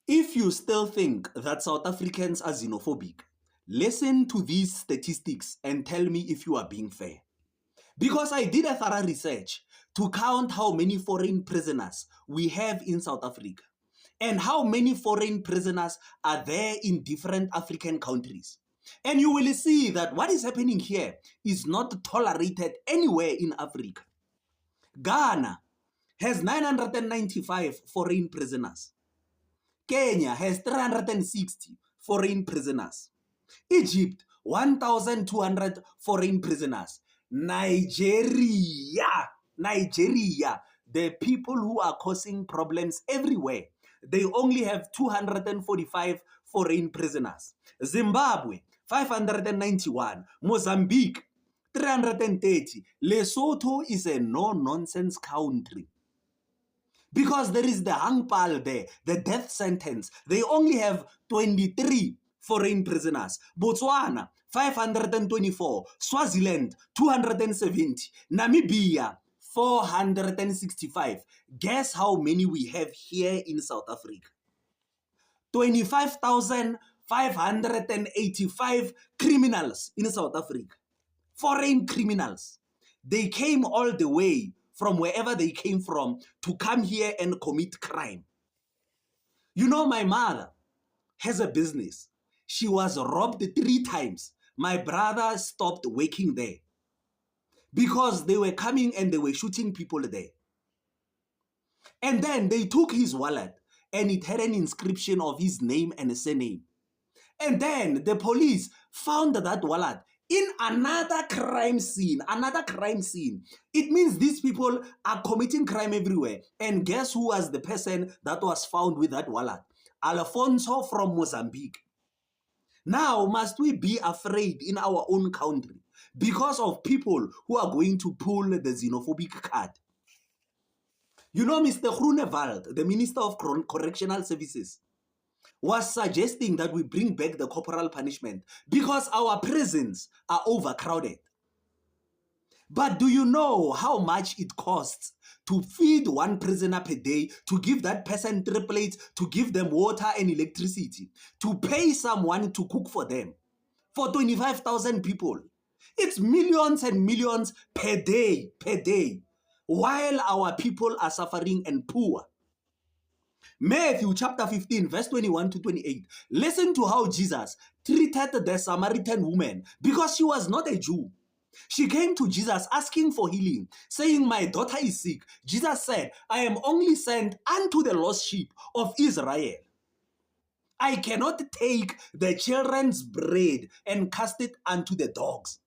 If you still think that South Africans are xenophobic, listen to these statistics and tell me if you are being fair. Because I did a thorough research to count how many foreign prisoners we have in South Africa and how many foreign prisoners are there in different African countries. And you will see that what is happening here is not tolerated anywhere in Africa. Ghana has 995 foreign prisoners. Kenya has 360 foreign prisoners. Egypt, 1,200 foreign prisoners. Nigeria, the people who are causing problems everywhere, they only have 245 foreign prisoners. Zimbabwe, 591. Mozambique, 330. Lesotho is a no-nonsense country. Because there is the hangpal there, the death sentence. They only have 23 foreign prisoners. Botswana, 524. Swaziland, 270. Namibia, 465. Guess how many we have here in South Africa? 25,585 criminals in South Africa. Foreign criminals. They came all the way from wherever they came from to come here and commit crime. You know, my mother has a business. She was robbed 3 times. My brother stopped working there because they were coming and they were shooting people there. And then they took his wallet and it had an inscription of his name and surname. And then the police found that wallet in another crime scene. It means these people are committing crime everywhere. And guess who was the person that was found with that wallet? Alfonso from Mozambique. Now, must we be afraid in our own country because of people who are going to pull the xenophobic card? You know, Mr. Groenewald, the Minister of Correctional Services, was suggesting that we bring back the corporal punishment because our prisons are overcrowded. But do you know how much it costs to feed one prisoner per day, to give that person 3 plates, to give them water and electricity, to pay someone to cook for them, for 25,000 people? It's millions and millions per day, while our people are suffering and poor. Matthew chapter 15, verse 21 to 28. Listen to how Jesus treated the Samaritan woman because she was not a Jew. She came to Jesus asking for healing, saying, "My daughter is sick." Jesus said, "I am only sent unto the lost sheep of Israel. I cannot take the children's bread and cast it unto the dogs."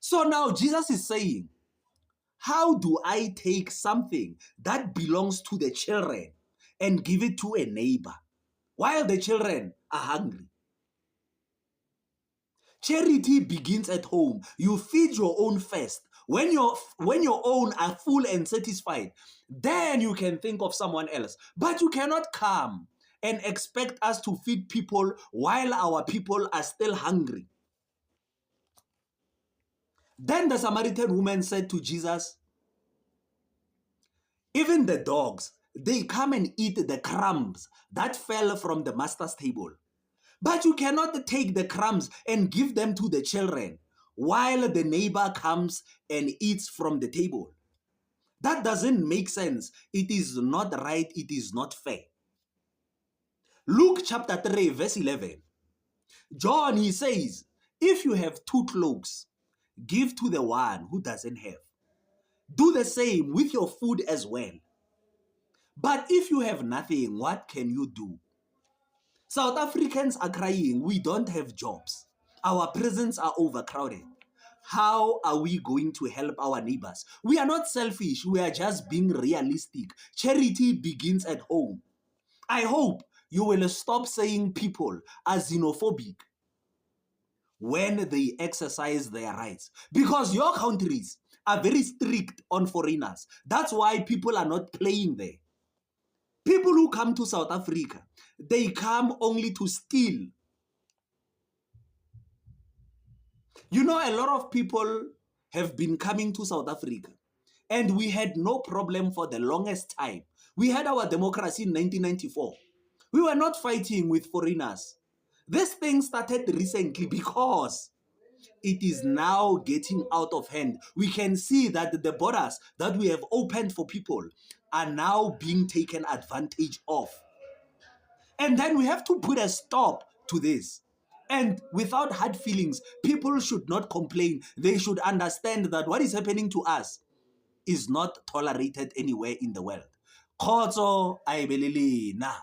So now Jesus is saying, how do I take something that belongs to the children and give it to a neighbor while the children are hungry? Charity begins at home. You feed your own first. When your own are full and satisfied, then you can think of someone else. But you cannot come and expect us to feed people while our people are still hungry. Then the Samaritan woman said to Jesus, "Even the dogs, they come and eat the crumbs that fell from the master's table. But you cannot take the crumbs and give them to the children while the neighbor comes and eats from the table. That doesn't make sense. It is not right. It is not fair." Luke chapter 3, verse 11. John, he says, "If you have 2 cloaks, give to the one who doesn't have. Do the same with your food as well. But if you have nothing, what can you do?" South Africans are crying, we don't have jobs. Our prisons are overcrowded. How are we going to help our neighbors? We are not selfish. We are just being realistic. Charity begins at home. I hope you will stop saying people are xenophobic when they exercise their rights. Because your countries are very strict on foreigners. That's why people are not playing there. People who come to South Africa, they come only to steal. You know, a lot of people have been coming to South Africa, and we had no problem for the longest time. We had our democracy in 1994. We were not fighting with foreigners. This thing started recently because it is now getting out of hand. We can see that the borders that we have opened for people are now being taken advantage of. And then we have to put a stop to this. And without hard feelings, people should not complain. They should understand that what is happening to us is not tolerated anywhere in the world. Khotso, I believe na.